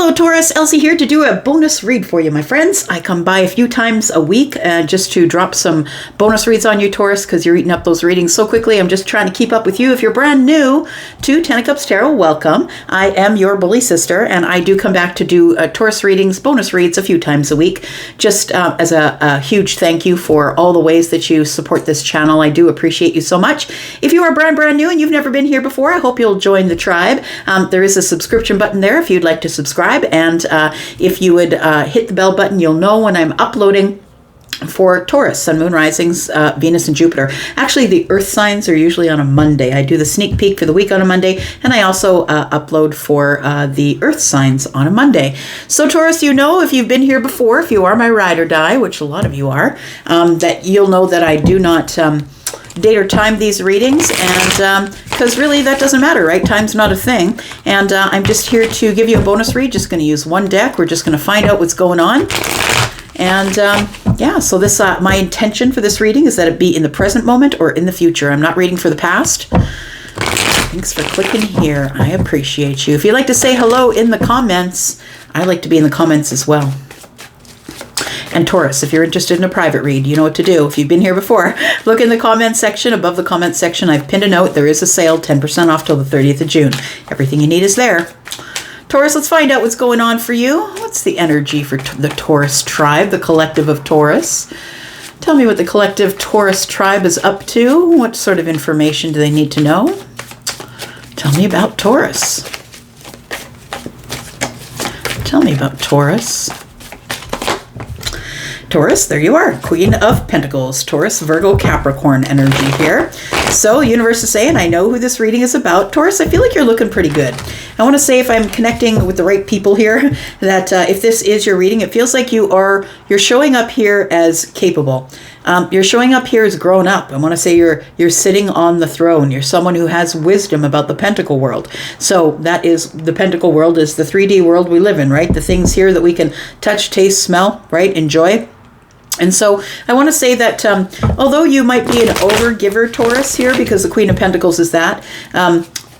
Hello Taurus, Elsie here to do a bonus read for you, my friends. I come by a few times a week just to drop some bonus reads on you, Taurus, because you're eating up those readings so quickly. I'm just trying to keep up with you. If you're brand new to Ten of Cups Tarot, welcome. I am your bully sister, and I do come back to do Taurus readings, bonus reads a few times a week, just as a huge thank you for all the ways that you support this channel. I do appreciate you so much. If you are brand new and you've never been here before, I hope you'll join the tribe. There is a subscription button there if you'd like to subscribe. And if you would hit the bell button, you'll know when I'm uploading for Taurus, Sun, Moon, Risings, Venus, and Jupiter. Actually, the Earth signs are usually on a Monday. I do the sneak peek for the week on a Monday, and I also upload for the Earth signs on a Monday. So Taurus, you know, if you've been here before, if you are my ride or die, which a lot of you are, that you'll know that I do not date or time these readings, and because really that doesn't matter, right? Time's not a thing. And I'm just here to give you a bonus read. Just going to use one deck. We're just going to find out what's going on. And yeah, so this my intention for this reading is that it be in the present moment or in the future. I'm not reading for the past. Thanks for clicking here. I appreciate you. If you'd like to say hello in the comments, I like to be in the comments as well. And Taurus, if you're interested in a private read, you know what to do. If you've been here before, look in the comments section. Above the comments section, I've pinned a note. There is a sale, 10% off till the 30th of June. Everything you need is there. Taurus, let's find out what's going on for you. What's the energy for the Taurus tribe, the collective of Taurus? Tell me what the collective Taurus tribe is up to. What sort of information do they need to know? Tell me about Taurus. Tell me about Taurus. Taurus, there you are, Queen of Pentacles, Taurus, Virgo, Capricorn energy here. So, universe is saying, I know who this reading is about. Taurus, I feel like you're looking pretty good. I want to say, if I'm connecting with the right people here, that if this is your reading, it feels like you're showing up here as capable. You're showing up here as grown up. I want to say you're sitting on the throne. You're someone who has wisdom about the pentacle world. So that is, the pentacle world is the 3D world we live in, right? The things here that we can touch, taste, smell, right? Enjoy. And so I want to say that although you might be an over-giver, Taurus, here, because the Queen of Pentacles is that,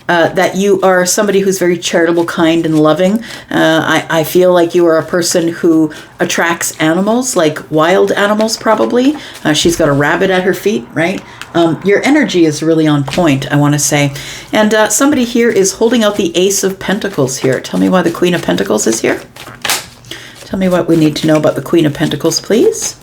that you are somebody who's very charitable, kind, and loving. I feel like you are a person who attracts animals, like wild animals probably. She's got a rabbit at her feet, right? Your energy is really on point, I want to say. And somebody here is holding out the Ace of Pentacles here. Tell me why the Queen of Pentacles is here. Tell me what we need to know about the Queen of Pentacles, please.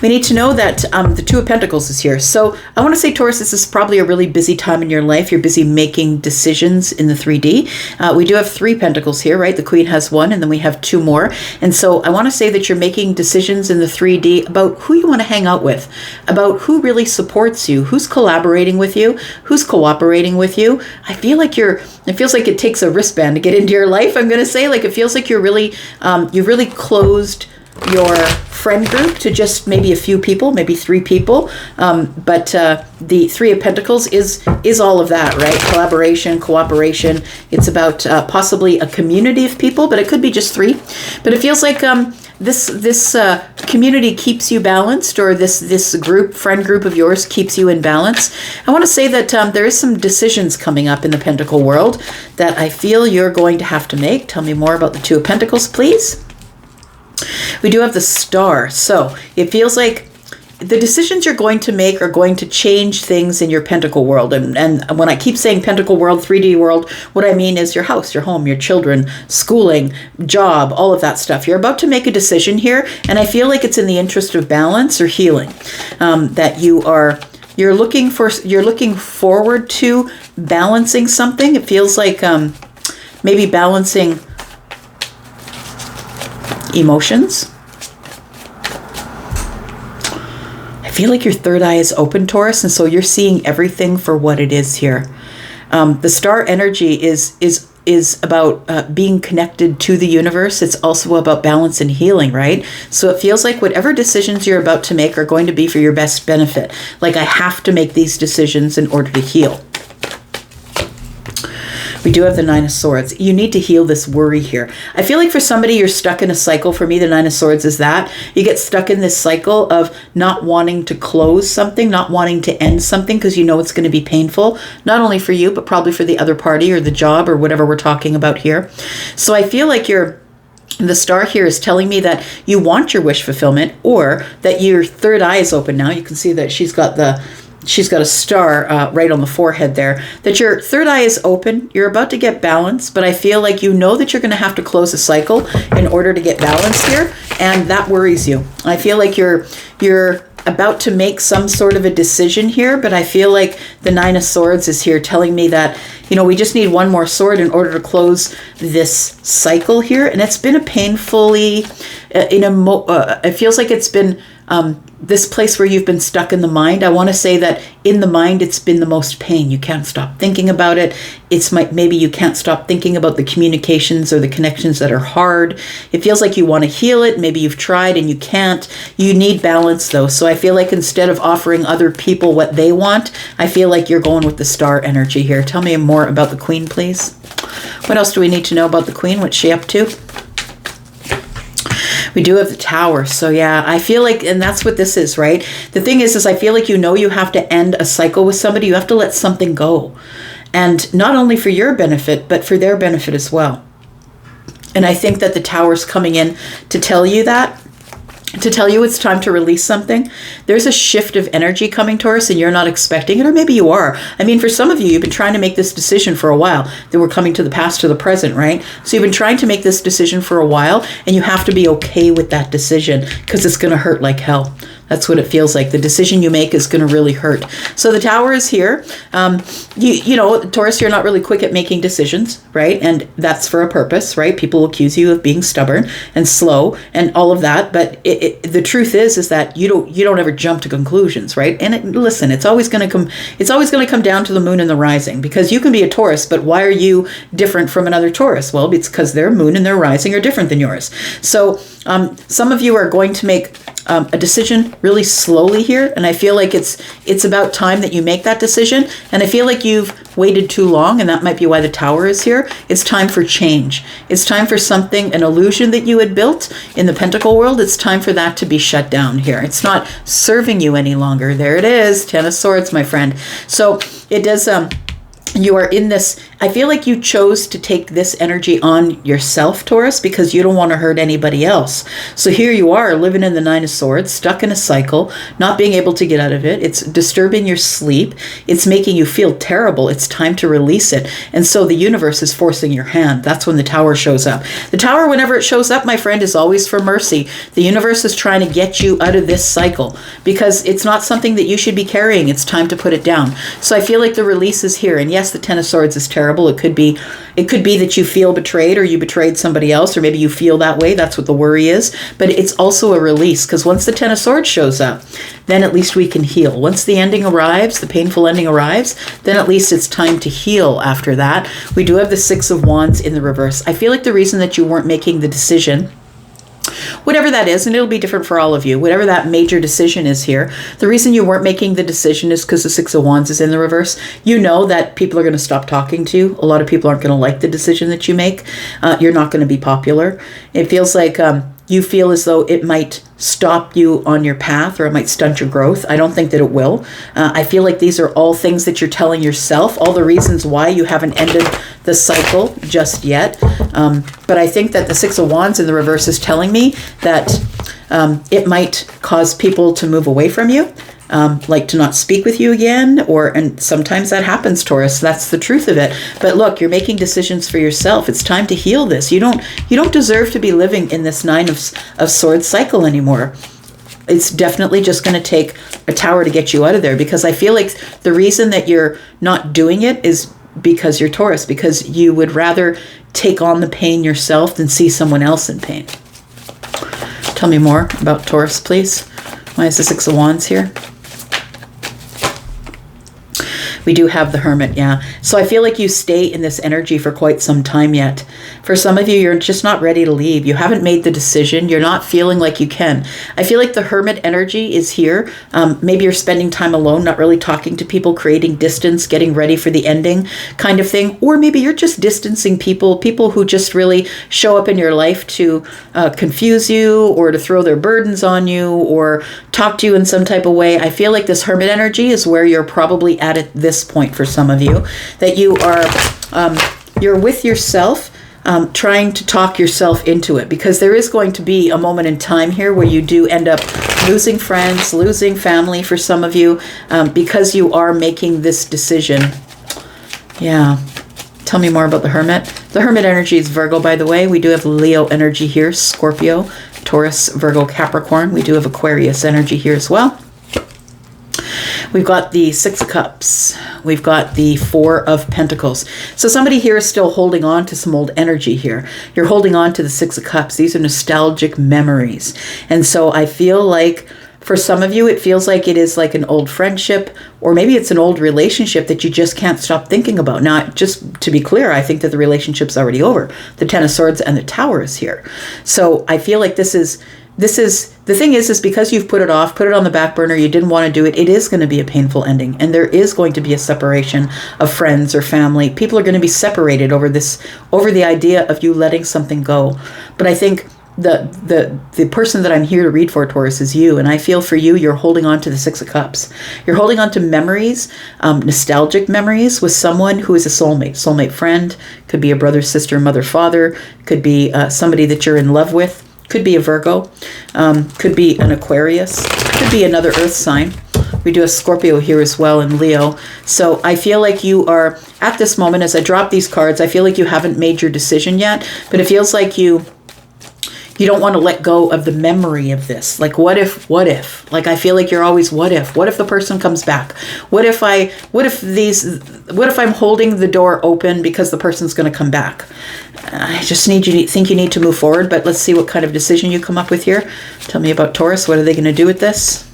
We need to know that the Two of Pentacles is here. So I want to say, Taurus, this is probably a really busy time in your life. You're busy making decisions in the 3D. We do have 3 pentacles here, right? The Queen has 1, and then we have 2 more. And so I want to say that you're making decisions in the 3D about who you want to hang out with, about who really supports you, who's collaborating with you, who's cooperating with you. I feel like it feels like it takes a wristband to get into your life. I'm going to say, like, it feels like you've really closed your friend group to just maybe a few people, maybe 3 people, but the 3 of Pentacles is all of that, right? Collaboration, cooperation. It's about possibly a community of people, but it could be just 3. But it feels like this community keeps you balanced, or this friend group of yours keeps you in balance. I want to say that there is some decisions coming up in the Pentacle world that I feel you're going to have to make. Tell me more about the Two of Pentacles, please. We do have the Star. So it feels like the decisions you're going to make are going to change things in your pentacle world. And when I keep saying pentacle world, 3D world, what I mean is your house, your home, your children, schooling, job, all of that stuff. You're about to make a decision here, and I feel like it's in the interest of balance or healing, that you're looking forward to balancing something. It feels like maybe balancing emotions. I feel like your third eye is open, Taurus, and so you're seeing everything for what it is here. The Star energy is about being connected to the universe. It's also about balance and healing, right? So it feels like whatever decisions you're about to make are going to be for your best benefit. Like, I have to make these decisions in order to heal. We do have the Nine of Swords. You need to heal this worry here. I feel like for somebody, you're stuck in a cycle. For me, the Nine of Swords is that. You get stuck in this cycle of not wanting to close something, not wanting to end something because you know it's going to be painful, not only for you, but probably for the other party or the job or whatever we're talking about here. So I feel like the star here is telling me that you want your wish fulfillment, or that your third eye is open now. You can see that she's got a star right on the forehead there, that your third eye is open. You're about to get balance, but I feel like you know that you're going to have to close a cycle in order to get balance here, and that worries you. I feel like you're about to make some sort of a decision here, but I feel like the Nine of Swords is here telling me that, we just need one more sword in order to close this cycle here. And it's been a painfully, it feels like it's been this place where you've been stuck in the mind. I want to say that in the mind, it's been the most pain. You can't stop thinking about it. Maybe you can't stop thinking about the communications or the connections that are hard. It feels like you want to heal it. Maybe you've tried and you can't. You need balance though. So I feel like instead of offering other people what they want, I feel like you're going with the star energy here. Tell me more about the Queen, please. What else do we need to know about the Queen? What's she up to? We do have the Tower. So yeah, I feel like, and that's what this is, right? The thing is I feel like you have to end a cycle with somebody. You have to let something go. And not only for your benefit, but for their benefit as well. And I think that the Tower's coming in to tell you that. To tell you it's time to release something. There's a shift of energy coming, Taurus, and you're not expecting it, or maybe you are. I mean, for some of you, you've been trying to make this decision for a while. That we're coming to the past, to the present, right? So you've been trying to make this decision for a while, and you have to be okay with that decision because it's going to hurt like hell. That's what it feels like. The decision you make is going to really hurt. So the Tower is here. Taurus, you're not really quick at making decisions, right? And that's for a purpose, right? People will accuse you of being stubborn and slow and all of that. But the truth is that you don't ever jump to conclusions, right? And listen, it's always going to come down to the moon and the rising, because you can be a Taurus, but why are you different from another Taurus? Well, it's because their moon and their rising are different than yours. So some of you are going to make a decision really slowly here, and I feel like it's about time that you make that decision. And I feel like you've waited too long, and that might be why the Tower is here. It's time for change. It's time for something, an illusion that you had built in the Pentacle world. It's time for that to be shut down here. It's not serving you any longer. There it is, Ten of Swords, my friend. So it does. You are in this, I feel like you chose to take this energy on yourself, Taurus, because you don't want to hurt anybody else. So here you are living in the Nine of Swords, stuck in a cycle, not being able to get out of it. It's disturbing your sleep. It's making you feel terrible. It's time to release it. And so the universe is forcing your hand. That's when the Tower shows up. The Tower, whenever it shows up, my friend, is always for mercy. The universe is trying to get you out of this cycle because it's not something that you should be carrying. It's time to put it down. So I feel like the release is here. And yes, the Ten of Swords is terrible. It could be that you feel betrayed, or you betrayed somebody else, or maybe you feel that way. That's what the worry is. But it's also a release, because once the Ten of Swords shows up, then at least we can heal. Once the ending arrives, the painful ending arrives, then at least it's time to heal after that. We do have the Six of Wands in the reverse. I feel like the reason that you weren't making the decision, whatever that is, and it'll be different for all of you, whatever that major decision is here, the reason you weren't making the decision is because the Six of Wands is in the reverse. You know that people are going to stop talking to you. A lot of people aren't going to like the decision that you make. You're not going to be popular. It feels like you feel as though it might stop you on your path, or it might stunt your growth. I don't think that it will. I feel like these are all things that you're telling yourself, all the reasons why you haven't ended the cycle just yet. But I think that the Six of Wands in the reverse is telling me that it might cause people to move away from you, like to not speak with you again, and sometimes that happens, Taurus. That's the truth of it. But look, you're making decisions for yourself. It's time to heal this. You don't deserve to be living in this Nine of Swords cycle anymore. It's definitely just going to take a Tower to get you out of there, because I feel like the reason that you're not doing it is because you're Taurus, because you would rather take on the pain yourself than see someone else in pain. Tell me more about Taurus, please. Why is the Six of Wands here? We do have the Hermit, yeah. So I feel like you stay in this energy for quite some time yet. For some of you, you're just not ready to leave. You haven't made the decision. You're not feeling like you can. I feel like the Hermit energy is here. Maybe you're spending time alone, not really talking to people, creating distance, getting ready for the ending kind of thing. Or maybe you're just distancing people who just really show up in your life to confuse you or to throw their burdens on you or talk to you in some type of way. I feel like this Hermit energy is where you're probably at this point for some of you, that you are, you're with yourself, trying to talk yourself into it, because there is going to be a moment in time here where you do end up losing friends, losing family for some of you, because you are making this decision. Yeah. Tell me more about the Hermit. The Hermit energy is Virgo, by the way. We do have Leo energy here, Scorpio, Taurus, Virgo, Capricorn. We do have Aquarius energy here as well. We've got the Six of Cups. We've got the Four of Pentacles. So somebody here is still holding on to some old energy here. You're holding on to the Six of Cups. These are nostalgic memories. And so I feel like for some of you, it feels like it is like an old friendship, or maybe it's an old relationship that you just can't stop thinking about. Now, just to be clear, I think that the relationship's already over. The Ten of Swords and the Tower is here. So I feel like this is the thing is because you've put it off, put it on the back burner, you didn't want to do it, it is going to be a painful ending. And there is going to be a separation of friends or family. People are going to be separated over the idea of you letting something go. But I think the person that I'm here to read for, Taurus, is you. And I feel for you, you're holding on to the Six of Cups. You're holding on to memories, nostalgic memories with someone who is a soulmate friend. Could be a brother, sister, mother, father. Could be somebody that you're in love with. Could be a Virgo. Could be an Aquarius. Could be another earth sign. We do have Scorpio here as well, and Leo. So I feel like you are, at this moment, as I drop these cards, I feel like you haven't made your decision yet, but it feels like you don't want to let go of the memory of this. Like, what if? Like, I feel like you're always, what if the person comes back? What if I'm holding the door open because the person's going to come back? I just think you need to move forward, but let's see what kind of decision you come up with here. Tell me about Taurus. What are they going to do with this?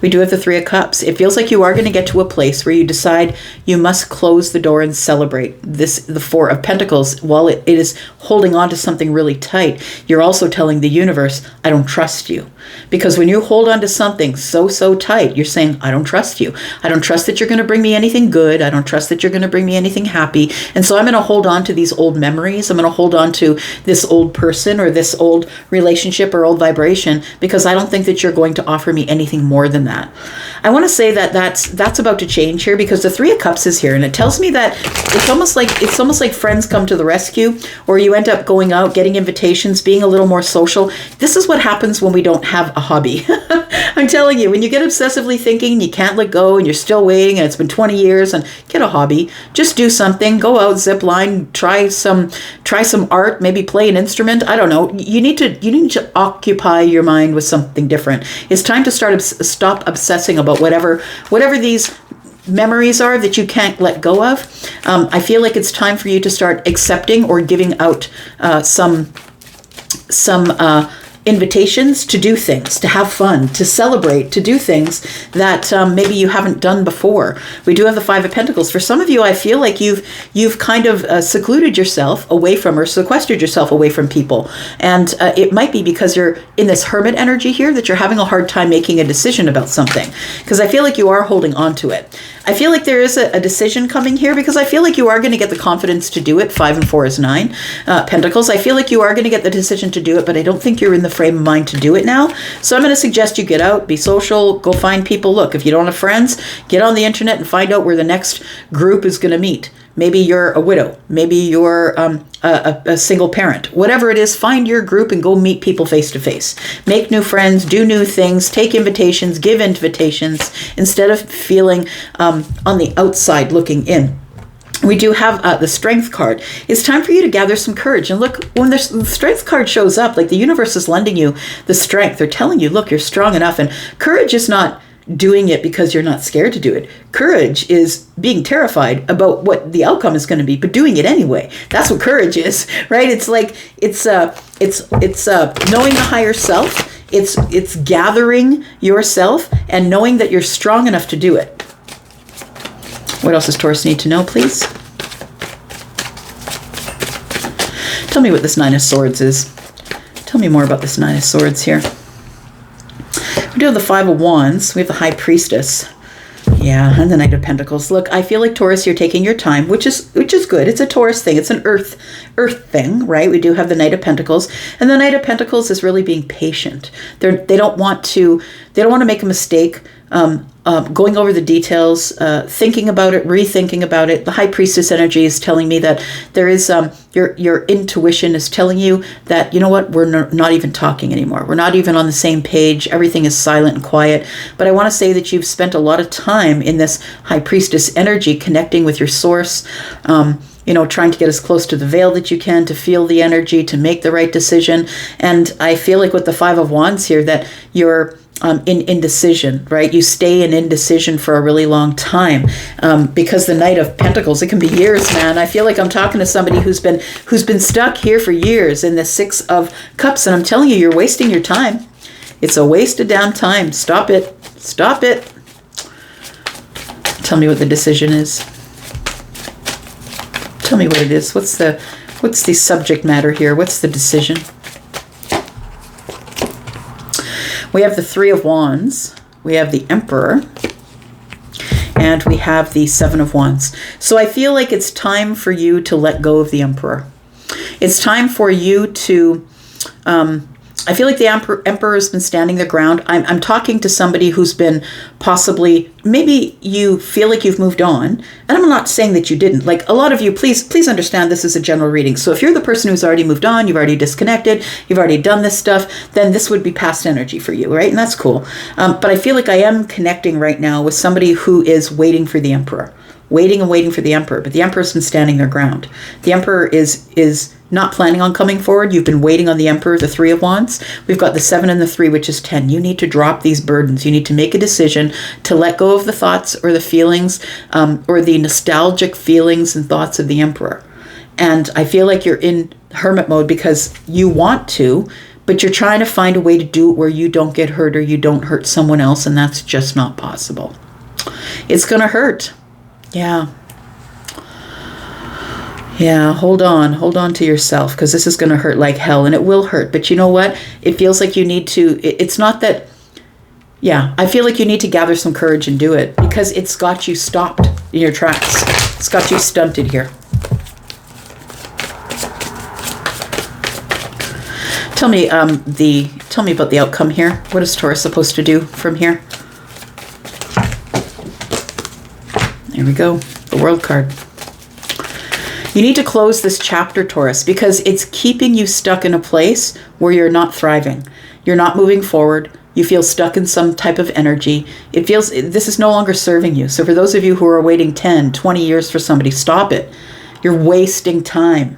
We do have the Three of Cups. It feels like you are going to get to a place where you decide you must close the door and celebrate the Four of Pentacles. While it is holding on to something really tight, you're also telling the universe, I don't trust you. Because when you hold on to something so tight, you're saying, I don't trust you. I don't trust that you're going to bring me anything good. I don't trust that you're going to bring me anything happy. And so I'm going to hold on to these old memories. I'm going to hold on to this old person or this old relationship or old vibration, because I don't think that you're going to offer me anything more than that. I want to say that that's about to change here, because the Three of Cups is here, and it tells me that it's almost like friends come to the rescue, or you end up going out, getting invitations, being a little more social. This is what happens when we don't have a hobby. I'm telling you, when you get obsessively thinking, you can't let go, and you're still waiting, and it's been 20 years, and get a hobby. Just do something. Go out, zip line, try some art, maybe play an instrument. I don't know. You need to occupy your mind with something different. It's time to stop obsessing about whatever these memories are that you can't let go of. I feel like it's time for you to start accepting or giving out some invitations to do things, to have fun, to celebrate, to do things that maybe you haven't done before. We do have the Five of Pentacles. For some of you, I feel like you've kind of secluded yourself away from, or sequestered yourself away from people. And it might be because you're in this Hermit energy here that you're having a hard time making a decision about something. Because I feel like you are holding on to it. I feel like there is a decision coming here, because I feel like you are going to get the confidence to do it. 5 and 4 is 9 Pentacles. I feel like you are going to get the decision to do it, but I don't think you're in the frame of mind to do it now. So I'm going to suggest you get out, be social, go find people. Look, if you don't have friends, get on the internet and find out where the next group is going to meet. Maybe you're a widow. Maybe you're a single parent. Whatever it is, find your group and go meet people face to face. Make new friends, do new things, take invitations, give invitations, instead of feeling on the outside looking in. We do have the Strength card. It's time for you to gather some courage. And look, when the Strength card shows up, like the universe is lending you the strength. They're telling you, look, you're strong enough. And courage is not doing it because you're not scared to do it. Courage is being terrified about what the outcome is going to be, but doing it anyway. That's what courage is, right? It's like, it's knowing the higher self. It's gathering yourself and knowing that you're strong enough to do it. What else does Taurus need to know, please? Tell me what this Nine of Swords is. Tell me more about this Nine of Swords here. We do have the Five of Wands. We have the High Priestess. Yeah, and the Knight of Pentacles. Look, I feel like Taurus, you're taking your time, which is good. It's a Taurus thing. It's an earth thing, right? We do have the Knight of Pentacles, and the Knight of Pentacles is really being patient. They don't want to make a mistake. Going over the details, thinking about it, rethinking about it. The High Priestess energy is telling me that there is your intuition is telling you that, you know what, we're not even talking anymore. We're not even on the same page. Everything is silent and quiet. But I want to say that you've spent a lot of time in this High Priestess energy connecting with your source, trying to get as close to the veil that you can, to feel the energy, to make the right decision. And I feel like with the Five of Wands here that you're in indecision, right? You stay in indecision for a really long time because the Knight of Pentacles, it can be years, man. I feel like I'm talking to somebody who's been stuck here for years in the Six of Cups, and I'm telling you, you're wasting your time. It's a waste of damn time. Stop it. Stop it. Tell me what the decision is. Tell me what it is. What's the subject matter here? What's the decision? We have the Three of Wands, we have the Emperor, and we have the Seven of Wands. So I feel like it's time for you to let go of the Emperor. It's time for you to, I feel like the Emperor has been standing their ground. I'm talking to somebody who's been possibly, maybe you feel like you've moved on, and I'm not saying that you didn't. Like a lot of you, please understand this is a general reading. So if you're the person who's already moved on, you've already disconnected, you've already done this stuff, then this would be past energy for you, right? And that's cool. But I feel like I am connecting right now with somebody who is waiting for the Emperor. Waiting and waiting for the Emperor, but the Emperor's been standing their ground. The Emperor is not planning on coming forward. You've been waiting on the Emperor, the Three of Wands. We've got the 7 and the 3, which is 10. You need to drop these burdens. You need to make a decision to let go of the thoughts or the feelings or the nostalgic feelings and thoughts of the Emperor. And I feel like you're in hermit mode because you want to, but you're trying to find a way to do it where you don't get hurt or you don't hurt someone else, and that's just not possible. It's going to hurt. Yeah. Yeah, hold on to yourself, because this is going to hurt like hell, and it will hurt. But you know what? It feels like you need to, it's not that, yeah, I feel like you need to gather some courage and do it, because it's got you stopped in your tracks. It's got you stunted here. Tell me about the outcome here. What is Taurus supposed to do from here? There we go, the World card. You need to close this chapter, Taurus, because it's keeping you stuck in a place where you're not thriving. You're not moving forward. You feel stuck in some type of energy. It feels this is no longer serving you. So for those of you who are waiting 10, 20 years for somebody, stop it. You're wasting time.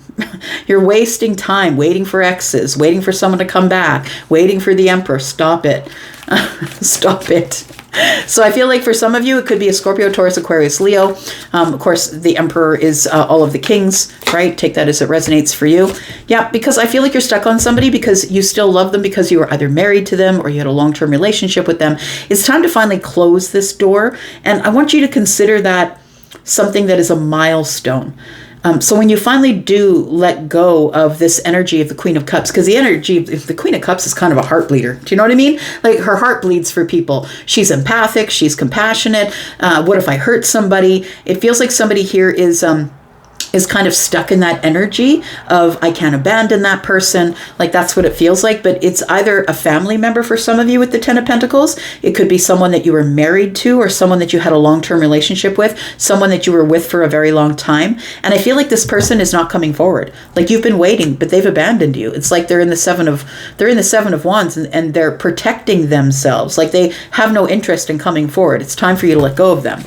You're wasting time waiting for exes, waiting for someone to come back, waiting for the Emperor. Stop it. Stop it. So I feel like for some of you, it could be a Scorpio, Taurus, Aquarius, Leo. Of course, the Emperor is all of the kings, right? Take that as it resonates for you. Yeah, because I feel like you're stuck on somebody because you still love them because you were either married to them or you had a long-term relationship with them. It's time to finally close this door. And I want you to consider that something that is a milestone. So when you finally do let go of this energy of the Queen of Cups, because the energy of the Queen of Cups is kind of a heart bleeder. Do you know what I mean? Like her heart bleeds for people. She's empathic. She's compassionate. What if I hurt somebody? It feels like somebody here is kind of stuck in that energy of I can't abandon that person. Like that's what it feels like. But it's either a family member for some of you with the 10 of Pentacles. It could be someone that you were married to or someone that you had a long-term relationship with, someone that you were with for a very long time. And I feel like this person is not coming forward. Like you've been waiting, but they've abandoned you. It's like they're in the seven of Wands and they're protecting themselves. Like they have no interest in coming forward. It's time for you to let go of them.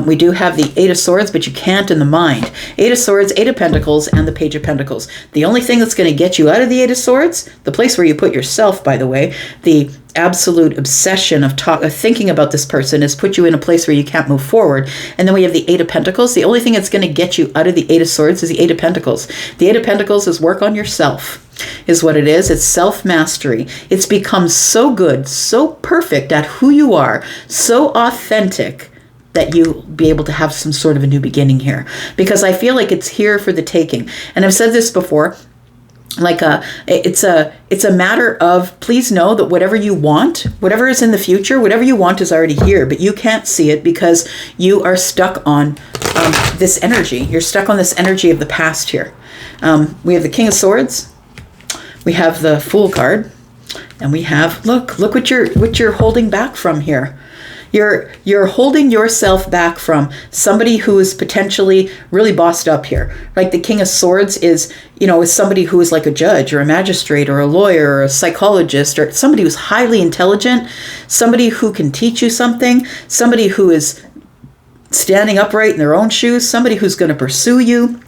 We do have the 8 of Swords, but you can't in the mind. 8 of Swords, 8 of Pentacles, and the Page of Pentacles. The only thing that's going to get you out of the 8 of Swords, the place where you put yourself, by the way, the absolute obsession of thinking about this person is put you in a place where you can't move forward. And then we have the 8 of Pentacles. The only thing that's going to get you out of the 8 of Swords is the 8 of Pentacles. The 8 of Pentacles is work on yourself, is what it is. It's self-mastery. It's become so good, so perfect at who you are, so authentic, that you be able to have some sort of a new beginning here, because I feel like it's here for the taking. And I've said this before, like it's a matter of, please know that whatever you want, whatever is in the future, whatever you want is already here, but you can't see it because you are stuck on this energy. You're stuck on this energy of the past here. We have the King of Swords, we have the Fool card, and we have, look what you're holding back from here. You're holding yourself back from somebody who is potentially really bossed up here. Like the King of Swords is somebody who is like a judge or a magistrate or a lawyer or a psychologist, or somebody who's highly intelligent, somebody who can teach you something, somebody who is standing upright in their own shoes, somebody who's going to pursue you.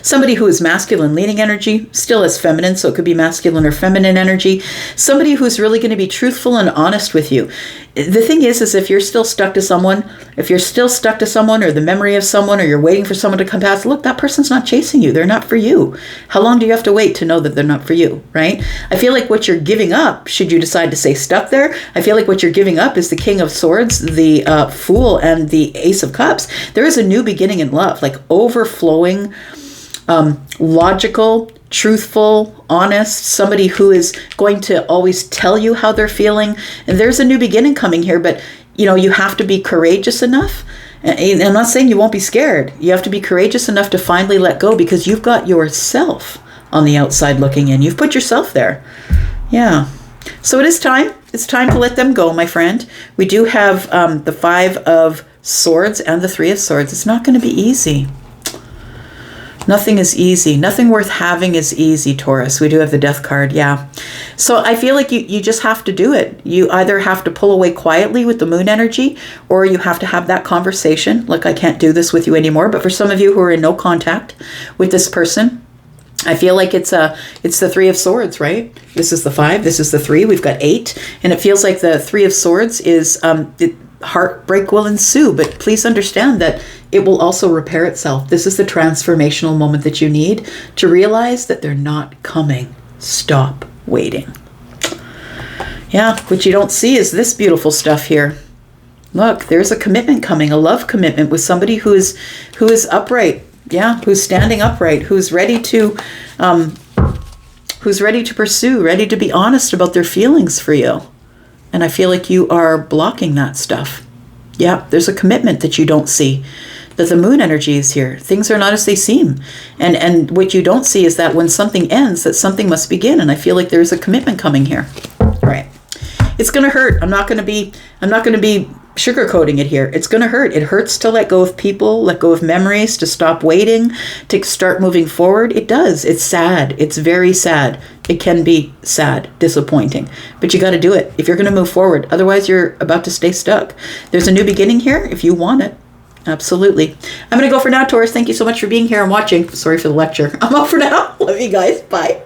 Somebody who is masculine leaning energy, still as feminine, so it could be masculine or feminine energy. Somebody who's really going to be truthful and honest with you. The thing is if you're still stuck to someone, or the memory of someone, or you're waiting for someone to come past, look, that person's not chasing you. They're not for you. How long do you have to wait to know that they're not for you, right? I feel like what you're giving up, should you decide to stay stuck there, I feel like what you're giving up is the King of Swords, the Fool, and the Ace of Cups. There is a new beginning in love, like overflowing, logical, truthful, honest, somebody who is going to always tell you how they're feeling. And there's a new beginning coming here, but you have to be courageous enough. And I'm not saying you won't be scared. You have to be courageous enough to finally let go, because you've got yourself on the outside looking in. You've put yourself there. Yeah. So it is time. It's time to let them go, my friend. We do have the Five of Swords and the Three of Swords. It's not going to be easy. Nothing is easy. Nothing worth having is easy, Taurus. We do have the Death card, yeah. So I feel like you just have to do it. You either have to pull away quietly with the Moon energy, or you have to have that conversation. Look, I can't do this with you anymore. But for some of you who are in no contact with this person, I feel like it's the Three of Swords, right? This is the 5, this is the 3. We've got 8. And it feels like the 3 of Swords is heartbreak will ensue, but please understand that it will also repair itself. This is the transformational moment that you need to realize that they're not coming. Stop waiting. Yeah, what you don't see is this beautiful stuff here. Look, there's a commitment coming, a love commitment with somebody who is upright. Yeah, who's standing upright, who's ready to pursue, ready to be honest about their feelings for you. And I feel like you are blocking that stuff. Yeah, there's a commitment that you don't see, that the Moon energy is here. Things are not as they seem. And what you don't see is that when something ends, that something must begin. And I feel like there's a commitment coming here. Right. It's going to hurt. I'm not going to be sugarcoating it here. It's going to hurt. It hurts to let go of people, let go of memories, to stop waiting, to start moving forward. It does. It's sad. It's very sad. It can be sad, disappointing, but you got to do it if you're going to move forward. Otherwise, you're about to stay stuck. There's a new beginning here if you want it. Absolutely. I'm going to go for now, Taurus. Thank you so much for being here and watching. Sorry for the lecture. I'm out for now. Love you guys. Bye.